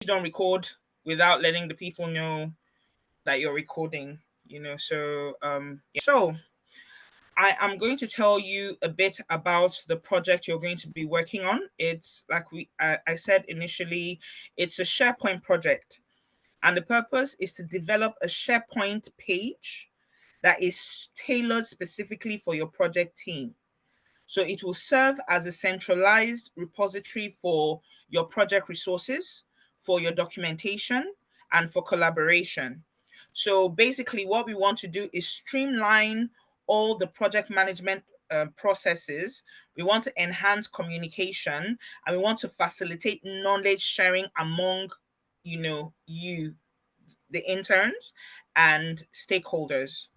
don't record without letting the people know that you're recording, you know. So I am going to tell you a bit about the project you're going to be working on. It's like I said initially, it's a SharePoint project. And the purpose is to develop a SharePoint page that is tailored specifically for your project team. So it will serve as a centralized repository for your project resources, for your documentation, and for collaboration. So basically, what we want to do is streamline all the project management processes. We want to enhance communication, and we want to facilitate knowledge sharing among, the interns and stakeholders.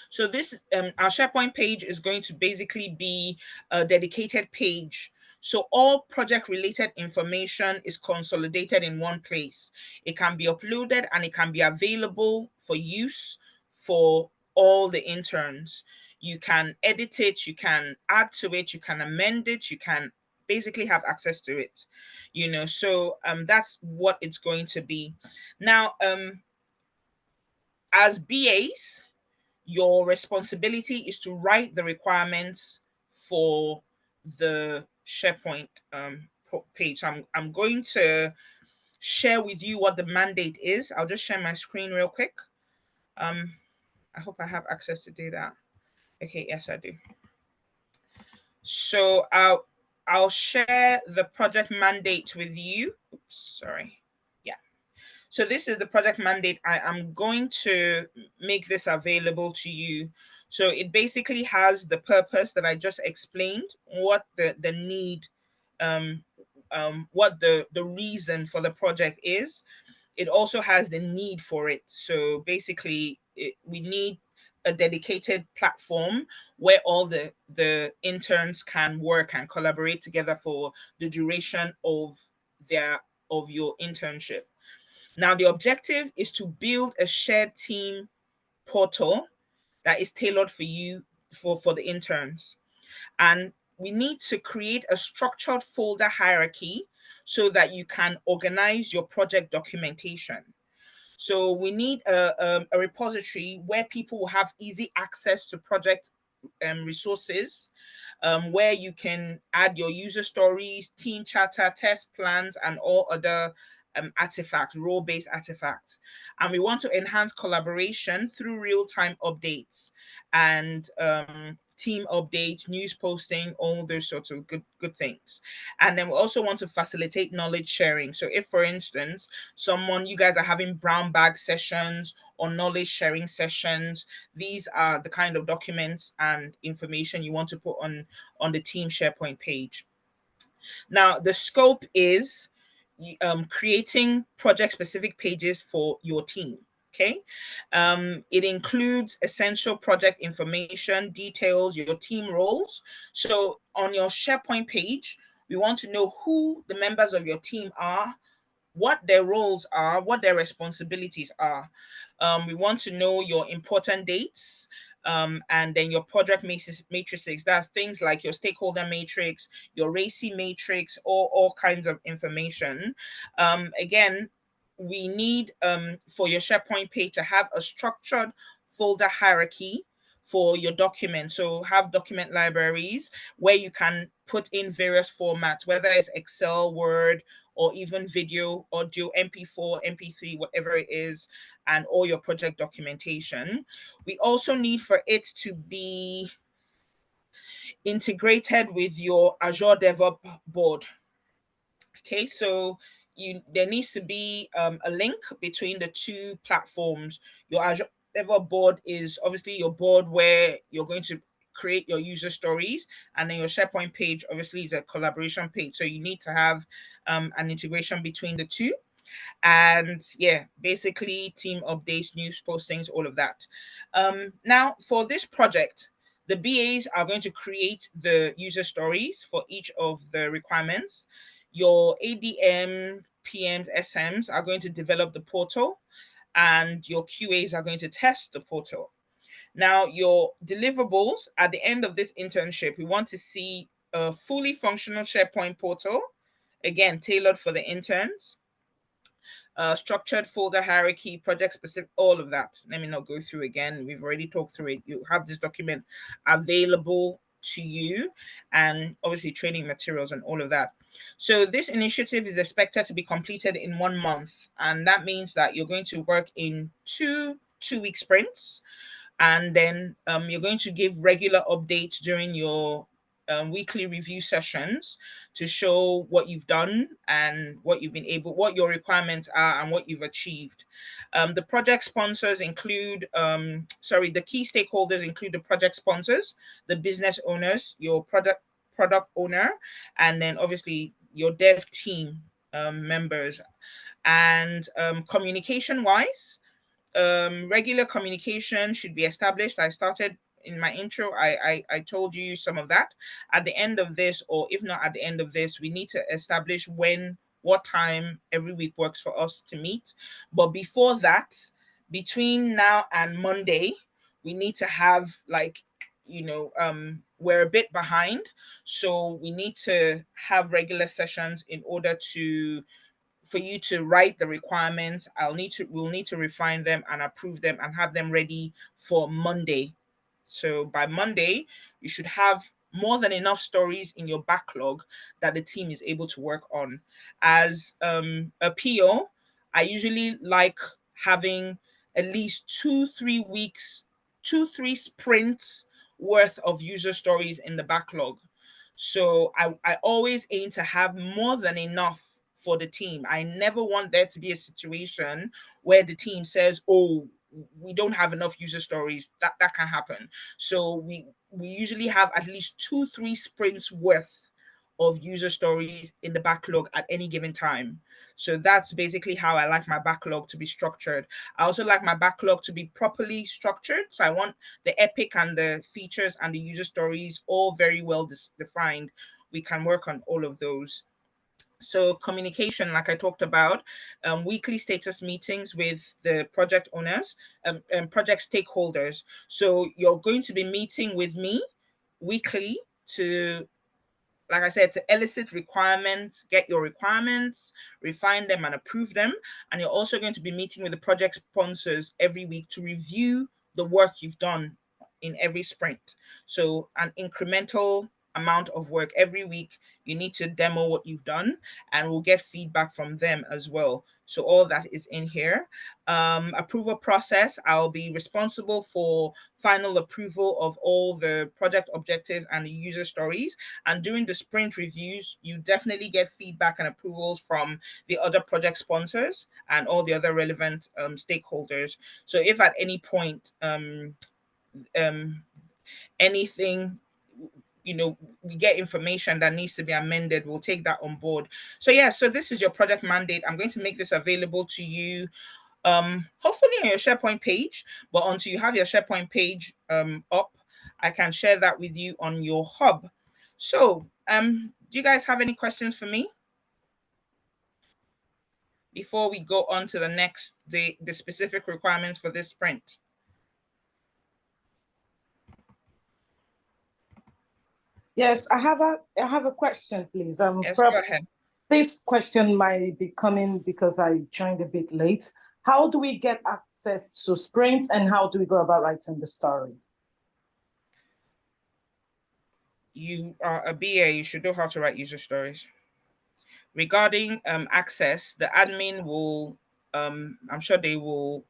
So this our SharePoint page is going to basically be a dedicated page. So all project related information is consolidated in one place. It can be uploaded and it can be available for use for all the interns. You can edit it, you can add to it, you can amend it, you can basically have access to it. That's what it's going to be. Now, as BAs, your responsibility is to write the requirements for the SharePoint page. So I'm going to share with you what the mandate is. I'll just share my screen real quick. I hope I have access to do that. Okay, yes, I do. So I'll share the project mandate with you. Oops, sorry. Yeah. So this is the project mandate. I am going to make this available to you. So it basically has the purpose that I just explained, what the need, what the reason for the project is. It also has the need for it. So basically, we need a dedicated platform where all the interns can work and collaborate together for the duration of your internship. Now, the objective is to build a shared team portal that is tailored for you for the interns. And we need to create a structured folder hierarchy so that you can organize your project documentation. So we need a repository where people will have easy access to project resources, where you can add your user stories, team charter, test plans, and all other artifacts, role-based artifacts. And we want to enhance collaboration through real-time updates and team updates, news posting, all those sorts of good things. And then we also want to facilitate knowledge sharing. So if, for instance, you guys are having brown bag sessions or knowledge sharing sessions, these are the kind of documents and information you want to put on the team SharePoint page. Now, the scope is creating project specific pages for your team. Okay. It includes essential project information, details, your team roles. So on your SharePoint page, we want to know who the members of your team are, what their roles are, what their responsibilities are. We want to know your important dates, and then your project matrices. That's things like your stakeholder matrix, your RACI matrix, or all kinds of information. Again, we need for your SharePoint page to have a structured folder hierarchy for your document. So have document libraries where you can put in various formats, whether it's Excel, Word, or even video, audio, MP4, MP3, whatever it is, and all your project documentation. We also need for it to be integrated with your Azure DevOps board. Okay, so there needs to be a link between the two platforms. Your Azure DevOps board is obviously your board where you're going to create your user stories, and then your SharePoint page obviously is a collaboration page. So you need to have an integration between the two. And yeah, basically team updates, news postings, all of that. Now for this project, the BAs are going to create the user stories for each of the requirements. Your ADM, PMs, SMs are going to develop the portal, and your QAs are going to test the portal. Now, your deliverables at the end of this internship, we want to see a fully functional SharePoint portal, again, tailored for the interns. structured folder hierarchy, project specific, all of that. Let me not go through again. We've already talked through it. You have this document available to you, and obviously training materials and all of that. So this initiative is expected to be completed in 1 month, and that means that you're going to work in two-week sprints, and then you're going to give regular updates during your weekly review sessions to show what you've done and what you've been able, what your requirements are, and what you've achieved. The project sponsors include, the key stakeholders include the project sponsors, the business owners, your product owner, and then obviously your dev team members. And communication wise, regular communication should be established. I started in my intro, I told you some of that. At the end of this, or if not at the end of this, we need to establish what time every week works for us to meet. But before that, between now and Monday, we need to have, like, we're a bit behind, so we need to have regular sessions in order to for you to write the requirements. We'll need to refine them and approve them and have them ready for Monday. So by Monday, you should have more than enough stories in your backlog that the team is able to work on. As a PO, I usually like having at least 2-3 weeks, 2-3 sprints worth of user stories in the backlog. So I always aim to have more than enough for the team. I never want there to be a situation where the team says, "Oh, we don't have enough user stories." That can happen. So we usually have at least 2-3 sprints worth of user stories in the backlog at any given time. So that's basically how I like my backlog to be structured. I also like my backlog to be properly structured. So I want the epic and the features and the user stories all very well defined. We can work on all of those. So communication, like I talked about, weekly status meetings with the project owners and project stakeholders. So you're going to be meeting with me weekly to, like I said, to elicit requirements, get your requirements, refine them and approve them. And you're also going to be meeting with the project sponsors every week to review the work you've done in every sprint. So an incremental amount of work every week. You need to demo what you've done, and we'll get feedback from them as well. So all that is in here. Approval process, I'll be responsible for final approval of all the project objectives and the user stories. And during the sprint reviews, you definitely get feedback and approvals from the other project sponsors and all the other relevant stakeholders. So if at any point anything, we get information that needs to be amended, we'll take that on board. So yeah, so this is your project mandate. I'm going to make this available to you, hopefully on your SharePoint page. But until you have your SharePoint page up, I can share that with you on your hub. So do you guys have any questions for me before we go on to the next, the specific requirements for this sprint? Yes, I have a question, please. Yes, go ahead. This question might be coming because I joined a bit late. How do we get access to sprints, and how do we go about writing the story? You are a BA, you should know how to write user stories. Regarding access, the admin will, I'm sure they will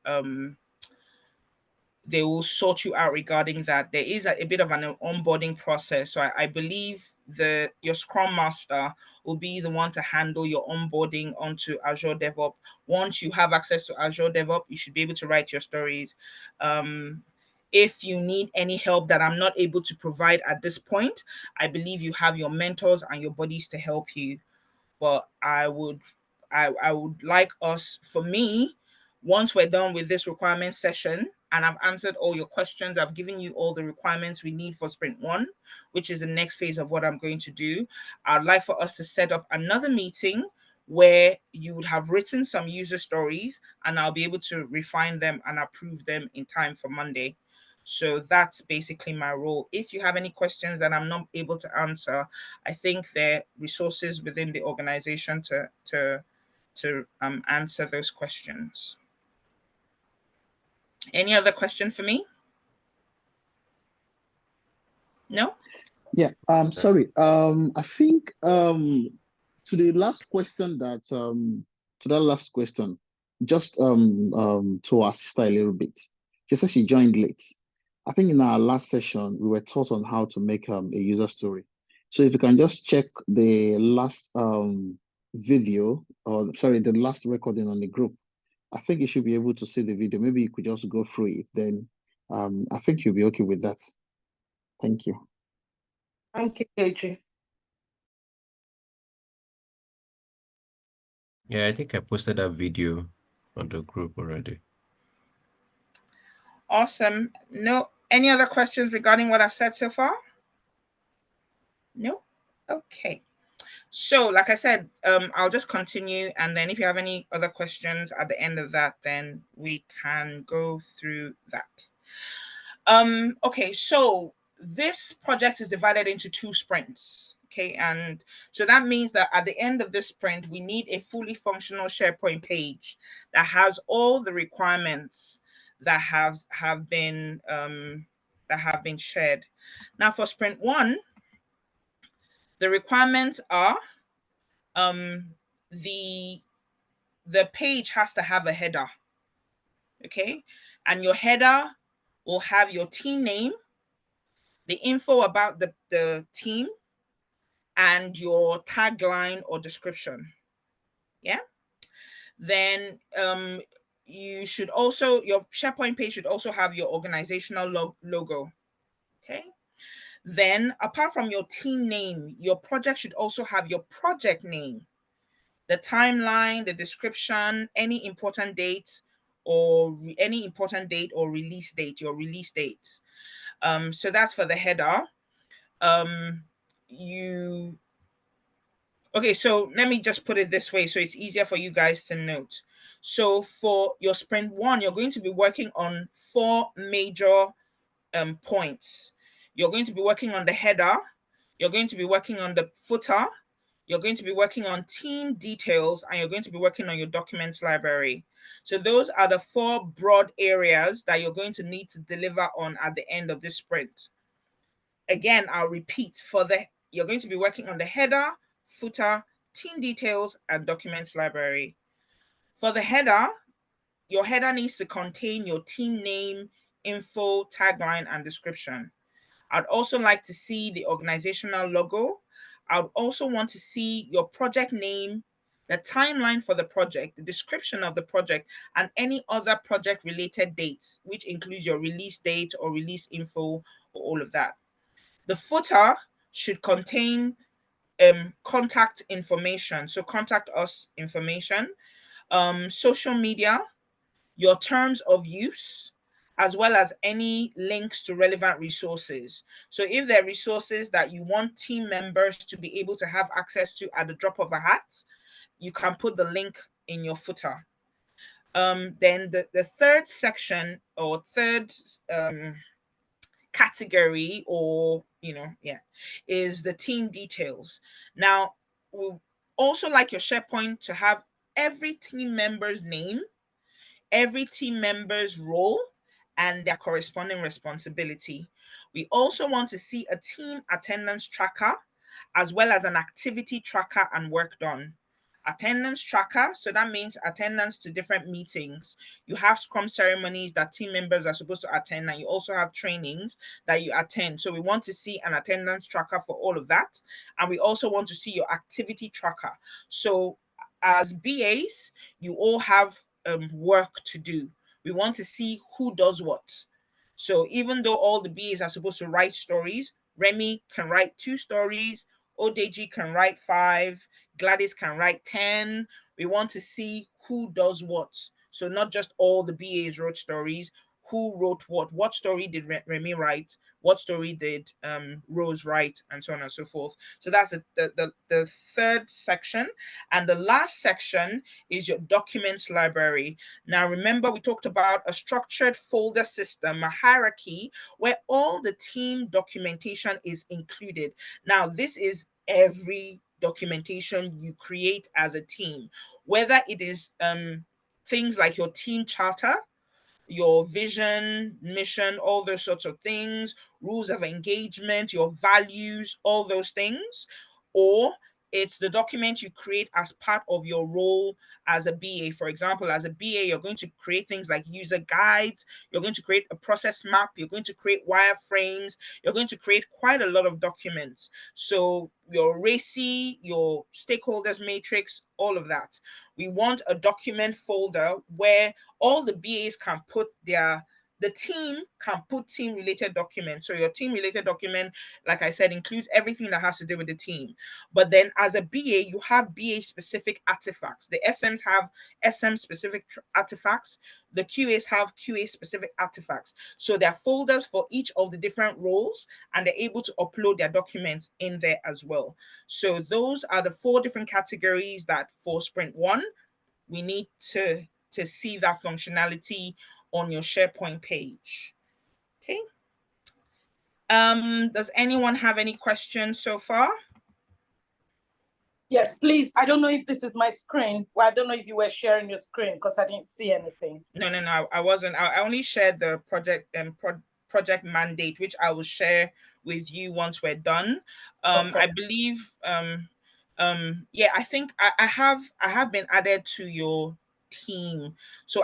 sort you out regarding that. There is a bit of an onboarding process. So I believe your Scrum Master will be the one to handle your onboarding onto Azure DevOps. Once you have access to Azure DevOps, you should be able to write your stories. If you need any help that I'm not able to provide at this point, I believe you have your mentors and your buddies to help you. But I would like us, for me, once we're done with this requirement session and I've answered all your questions, I've given you all the requirements we need for sprint 1, which is the next phase of what I'm going to do. I'd like for us to set up another meeting where you would have written some user stories and I'll be able to refine them and approve them in time for Monday. So that's basically my role. If you have any questions that I'm not able to answer, I think there are resources within the organization to to answer those questions. Any other question for me? No? Yeah, sorry. I think to the last question to that last question, just to assist her a little bit. She said she joined late. I think in our last session we were taught on how to make a user story. So if you can just check the last video, or sorry, the last recording on the group, I think you should be able to see the video. Maybe you could just go through it. Then I think you'll be okay with that. Thank you. Thank you, KG. Yeah, I think I posted that video on the group already. Awesome. No, any other questions regarding what I've said so far? No? Okay. So, like I said, I'll just continue, and then if you have any other questions at the end of that, then we can go through that. Okay, so this project is divided into 2 sprints. Okay, and so that means that at the end of this sprint, we need a fully functional SharePoint page that has all the requirements that have been shared. Now, for sprint 1, the requirements are the page has to have a header. Okay, and your header will have your team name, the info about the team, and your tagline or description. Yeah. Then you should also, your SharePoint page should also have your organizational logo. Okay. Then apart from your team name, your project should also have your project name, the timeline, the description, any important date or release date, your release date. So that's for the header. Okay, so let me just put it this way so it's easier for you guys to note. So for your sprint 1, you're going to be working on 4 major points. You're going to be working on the header, you're going to be working on the footer, you're going to be working on team details, and you're going to be working on your documents library. So those are the 4 broad areas that you're going to need to deliver on at the end of this sprint. Again, I'll repeat, you're going to be working on the header, footer, team details, and documents library. For the header, your header needs to contain your team name, info, tagline, and description. I'd also like to see the organizational logo. I would also want to see your project name, the timeline for the project, the description of the project, and any other project related dates, which includes your release date or release info or all of that. The footer should contain contact information, so contact us information, social media, your terms of use, as well as any links to relevant resources. So if there are resources that you want team members to be able to have access to at the drop of a hat, you can put the link in your footer. Then the third section or third category, or is the team details. Now, we also like your SharePoint to have every team member's name, every team member's role, and their corresponding responsibility. We also want to see a team attendance tracker, as well as an activity tracker and work done. Attendance tracker, so that means attendance to different meetings. You have scrum ceremonies that team members are supposed to attend, and you also have trainings that you attend. So we want to see an attendance tracker for all of that. And we also want to see your activity tracker. So as BAs, you all have work to do. We want to see who does what. So even though all the BAs are supposed to write stories, Remy can write 2 stories, Odeji can write 5, Gladys can write 10. We want to see who does what. So not just all the BAs wrote stories, who wrote what story did Remy write, what story did Rose write, and so on and so forth. So that's the third section. And the last section is your documents library. Now, remember, we talked about a structured folder system, a hierarchy, where all the team documentation is included. Now, this is every documentation you create as a team, whether it is things like your team charter, your vision, mission, all those sorts of things, rules of engagement, your values, all those things, or it's the document you create as part of your role as a BA. For example, as a BA, you're going to create things like user guides, you're going to create a process map, you're going to create wireframes, you're going to create quite a lot of documents. So your RACI, your stakeholders matrix, all of that. We want a document folder where all the BAs can put the team can put team related documents. So your team related document, like I said, includes everything that has to do with the team. But then as a BA, you have BA specific artifacts. The SMs have SM specific artifacts. The QAs have QA specific artifacts. So there are folders for each of the different roles, and they're able to upload their documents in there as well. So those are the 4 different categories that for Sprint 1, we need to see that functionality on your SharePoint page. Okay. Does anyone have any questions so far? Yes, please. I don't know if this is my screen. Well, I don't know if you were sharing your screen because I didn't see anything. No, I wasn't. I only shared the project mandate, which I will share with you once we're done. Okay. I believe yeah, I think I have been added to your team, so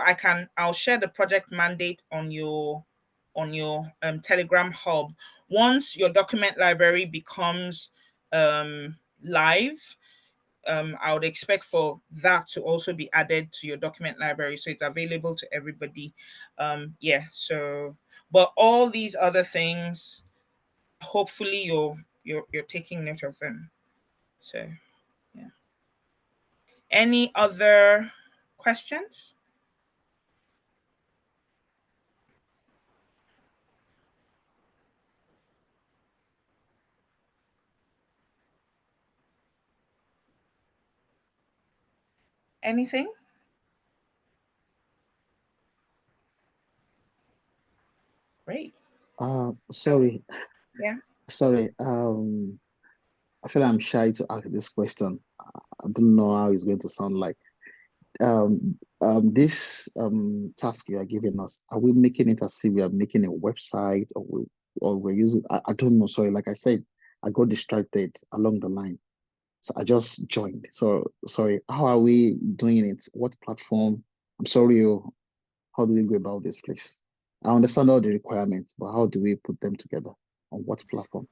I'll share the project mandate on your Telegram hub. Once your document library becomes live, I would expect for that to also be added to your document library, so it's available to everybody. Yeah, so but all these other things, hopefully you're taking note of them. So yeah. Any other questions? Anything? Great. Sorry, Yeah. sorry. I feel I'm shy to ask this question. I don't know how it's going to sound like. This task you are giving us, are we making it as if we are making a website, or we're using? I don't know. Sorry, like I said, I got distracted along the line, so I just joined. So sorry. How are we doing it? What platform? I'm sorry. How do we go about this, please? I understand all the requirements, but how do we put them together? On what platform?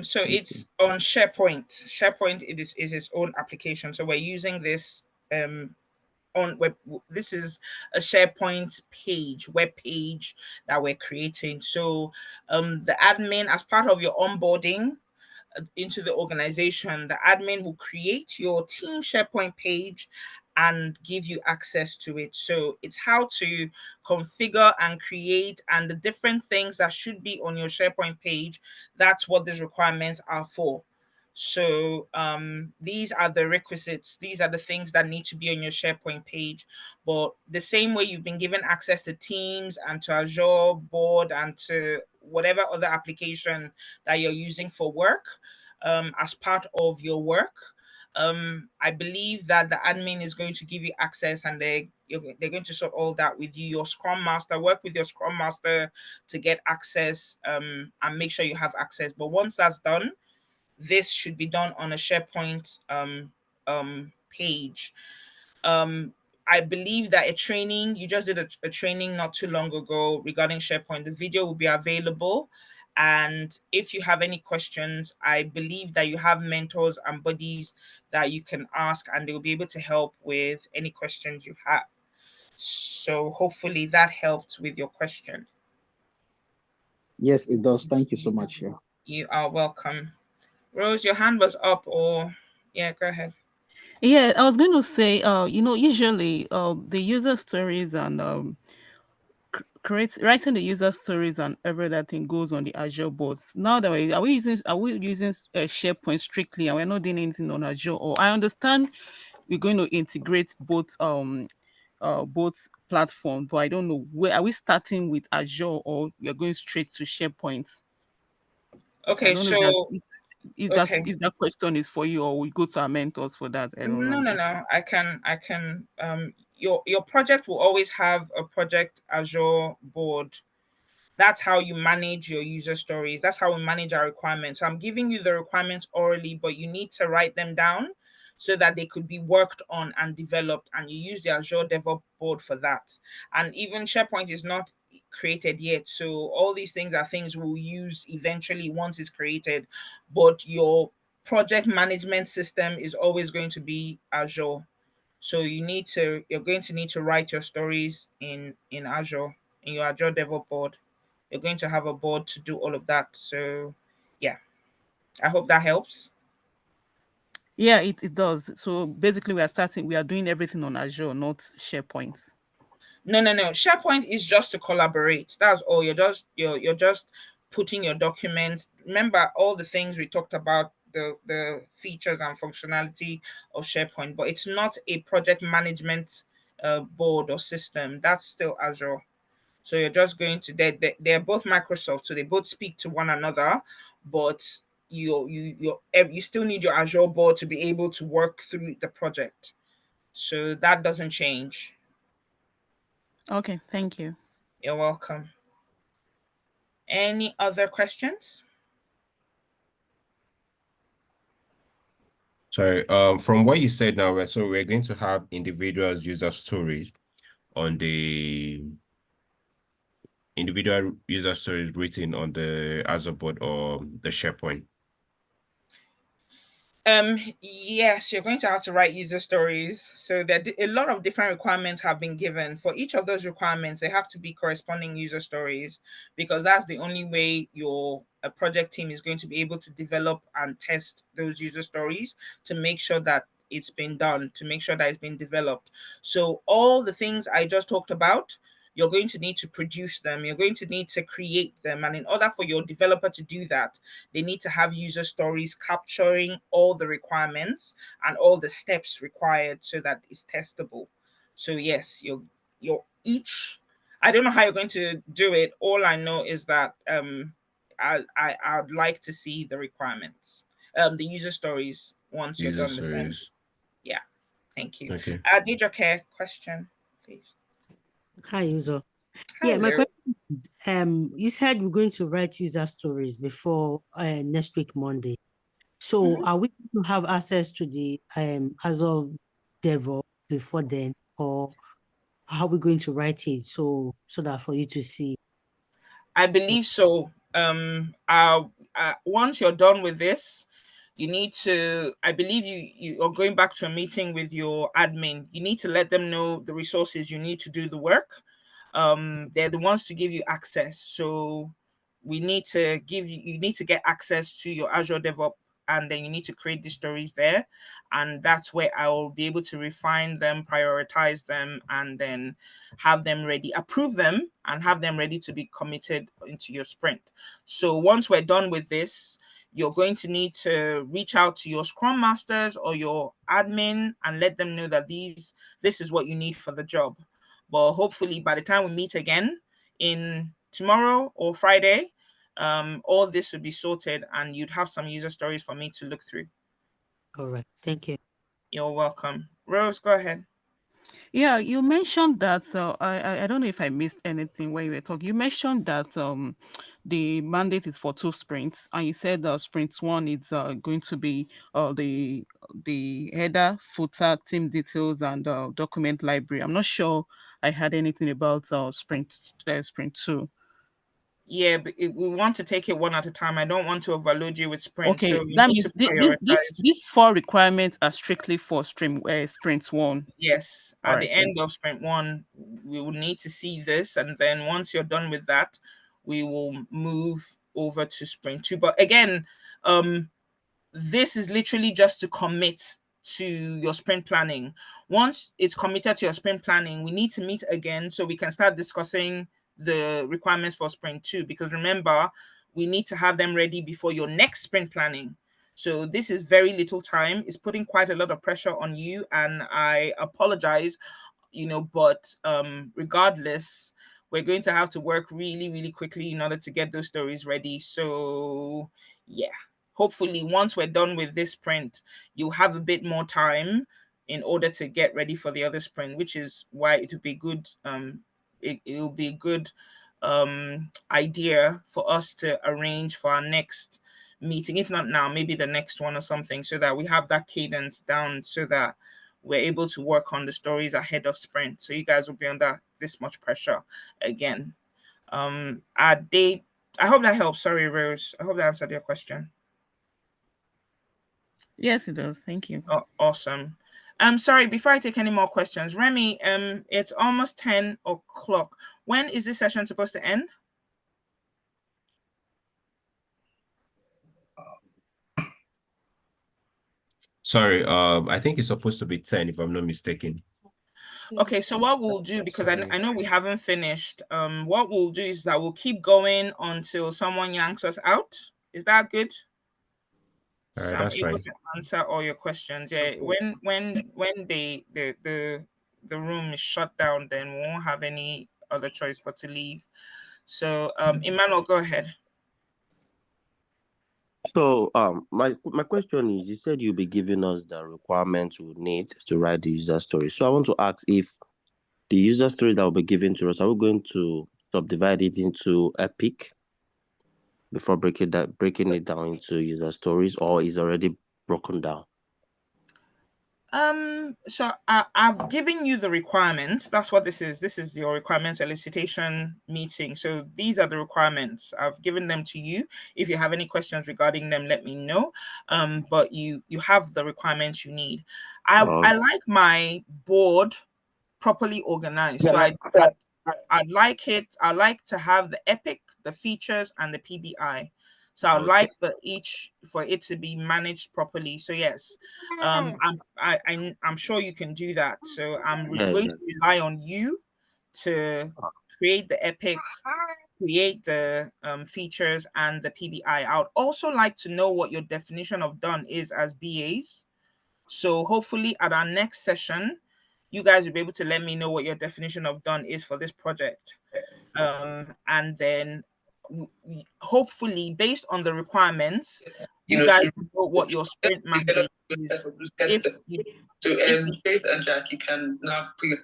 So Thank you. it's on SharePoint. SharePoint is its own application. So we're using this on web. This is a SharePoint web page that we're creating. So the admin, as part of your onboarding into the organization, the admin will create your team SharePoint page and give you access to it. So it's how to configure and create, and the different things that should be on your SharePoint page. That's what these requirements are for. So these are the requisites. These are the things that need to be on your SharePoint page. But the same way you've been given access to Teams and to Azure Board and to whatever other application that you're using for work, as part of your work, I believe that the admin is going to give you access, and they're going to sort all that with you. Your Scrum Master, work with your Scrum Master to get access, and make sure you have access. But once that's done, this should be done on a SharePoint page. Um, I believe that you just did a training not too long ago regarding SharePoint. The video will be available. And if you have any questions, I believe that you have mentors and buddies that you can ask, and they will be able to help with any questions you have. So hopefully that helped with your question. Yes, it does. Thank you so much. Yeah. You are welcome. Rose, your hand was up, or yeah, go ahead. Yeah, I was going to say, usually the user stories and writing the user stories and every other thing goes on the Azure boards. Now that are we using SharePoint strictly, and we're not doing anything on Azure? Or I understand we're going to integrate both platforms, but I don't know, where are we starting with Azure, or we're going straight to SharePoint? I Okay, don't know if that's so it. If Okay. that question is for you, or we go to our mentors for that. I don't know. No, I'm no, just no. I can. Your project will always have a project Azure board. That's how you manage your user stories. That's how we manage our requirements. So I'm giving you the requirements orally, but you need to write them down so that they could be worked on and developed. And you use the Azure DevOps board for that. And even SharePoint is not created yet. So all these things are things we'll use eventually once it's created. But your project management system is always going to be Azure. So you're going to need to write your stories in Azure, in your Azure DevOps board. You're going to have a board to do all of that. So yeah, I hope that helps. yeah, it does. So basically, we are doing everything on Azure, not SharePoint. No, no, no. SharePoint is just to collaborate. That's all. You're just putting your documents. Remember all the things we talked about, the features and functionality of SharePoint, but it's not a project management board or system. That's still Azure. So you're just going to they're both Microsoft, so they both speak to one another, but you still need your Azure board to be able to work through the project. So that doesn't change. Okay, thank you. You're welcome. Any other questions? Sorry, from what you said now, so we're going to have individuals user stories on the individual user stories written on the Azure board or the SharePoint. Yes, you're going to have to write user stories. So a lot of different requirements have been given. For each of those requirements, they have to be corresponding user stories because that's the only way your a project team is going to be able to develop and test those user stories to make sure that it's been done, to make sure that it's been developed. So all the things I just talked about, you're going to need to produce them. You're going to need to create them. And in order for your developer to do that, they need to have user stories capturing all the requirements and all the steps required so that it's testable. So yes, you're each. I don't know how you're going to do it. All I know is that I'd like to see the requirements, the user stories once you're User done with them. stories. Yeah, thank you. Okay. Did your care question, please? Hi, user. Yeah, my Hello. question is, you said we're going to write user stories before next week, Monday. So Mhm. are we going to have access to the Azure DevOps before then, or how are we going to write it so that for you to see? I believe so. Once you're done with this, you need to. I believe you are going back to a meeting with your admin. You need to let them know the resources you need to do the work. They're the ones to give you access. So we need to give you. You need to get access to your Azure DevOps, and then you need to create the stories there, and that's where I will be able to refine them, prioritize them, and then have them ready, approve them, and have them ready to be committed into your sprint. So once we're done with this, you're going to need to reach out to your scrum masters or your admin and let them know that this is what you need for the job. But hopefully by the time we meet again in tomorrow or Friday, all this would be sorted and you'd have some user stories for me to look through. All right, thank you. You're welcome. Rose, go ahead. Yeah, you mentioned that. I don't know if I missed anything when you were talking. You mentioned that the mandate is for 2 sprints, and you said sprint one is going to be the header, footer, team details, and document library. I'm not sure I had anything about sprint two. Yeah, but we want to take it one at a time. I don't want to overload you with sprints, so Okay, we that need means to prioritize. these 4 requirements are strictly for sprint one. Yes, All at the right, thank end of sprint one, we will need to see this, and then once you're done with that, we will move over to sprint two. But again, this is literally just to commit to your sprint planning. Once it's committed to your sprint planning, we need to meet again so we can start discussing the requirements for sprint two. Because remember, we need to have them ready before your next sprint planning. So this is very little time. It's putting quite a lot of pressure on you, and I apologize, but regardless, we're going to have to work really, really quickly in order to get those stories ready. So yeah, hopefully once we're done with this sprint, you'll have a bit more time in order to get ready for the other sprint, which is why it would be good. It'll be a good idea for us to arrange for our next meeting, if not now, maybe the next one or something, so that we have that cadence down, so that we're able to work on the stories ahead of sprint. So you guys will be under this much pressure again. I hope that helps. Sorry, Rose. I hope that answered your question. Yes, it does. Thank you. Oh, awesome. Sorry, before I take any more questions, Remy, it's almost 10 o'clock. When is this session supposed to end? Sorry, I think it's supposed to be 10 if I'm not mistaken. Okay, so what we'll do, because I know we haven't finished, what we'll do is that we'll keep going until someone yanks us out. Is that good? All So right, I'm that's able fine. to answer all your questions. Yeah, when the room is shut down, then we won't have any other choice but to leave. So Emmanuel, go ahead. So my question is, you said you'll be giving us the requirements we need to write the user story. So I want to ask, if the user story that will be given to us, are we going to subdivide it into epic before breaking it down into user stories, or is already broken down? So I've given you the requirements. That's what this is. This is your requirements elicitation meeting. So these are the requirements. I've given them to you. If you have any questions regarding them, let me know. But you have the requirements you need. I like my board properly organized. So I'd like to have the epic, the features, and the PBI. So I'd like for it to be managed properly. So yes, I'm sure you can do that. So I'm going to rely on you to create the epic, create the features and the PBI. I would also like to know what your definition of done is as BAs. So hopefully at our next session, you guys will be able to let me know what your definition of done is for this project. And then hopefully based on the requirements, you guys know what your sprint mandate is. Faith and Jack, you can now put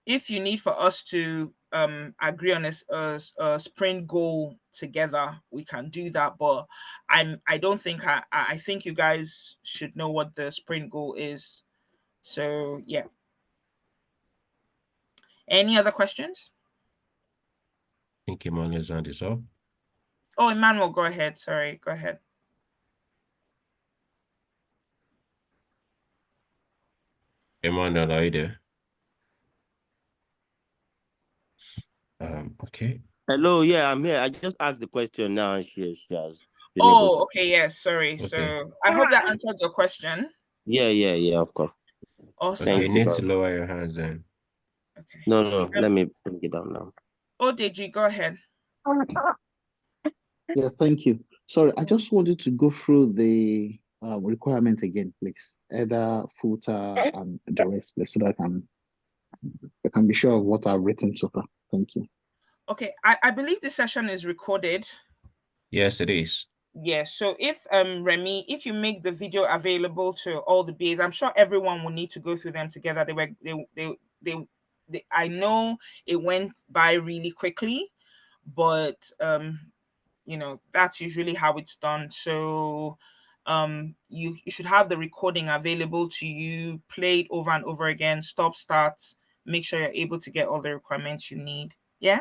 if you need for us to agree on a sprint goal together, we can do that. But I don't think I think you guys should know what the sprint goal is. So yeah. Any other questions? I think Emmanuel's hand is up. Oh, Emmanuel, go ahead. Sorry, go ahead. Emmanuel, are you there? Okay. Hello, yeah, I'm here. I just asked the question now, and she has been able to. Okay, yes, sorry. Okay. So I hope that answers your question. Yeah, of course. Awesome. Okay, you need to lower your hands then. Okay. No, let me bring it down now. Oh, did you go ahead? Yeah, thank you. Sorry, I just wanted to go through the requirement again, please. Header, footer, and the rest, please, so that I can be sure of what I've written so far. Thank you. Okay, I believe this session is recorded. Yes, it is. Yeah, so if Remy, if you make the video available to all the BAs, I'm sure everyone will need to go through them together. I know it went by really quickly, but you know, that's usually how it's done. So you should have the recording available to you, play it over and over again, stop, start, make sure you're able to get all the requirements you need. Yeah?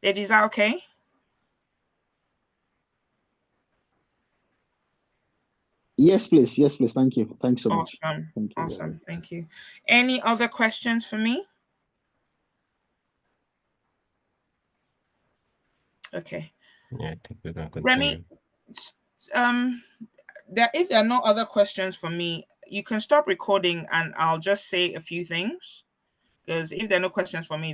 Is that okay? Yes, please. Yes, please. Thank you. Thanks so much. Awesome. Thank you. Awesome. Thank you. Any other questions for me? Okay. Yeah, I think we're gonna Remy, continue. if there are no other questions for me, you can stop recording and I'll just say a few things. Because if there are no questions for me, then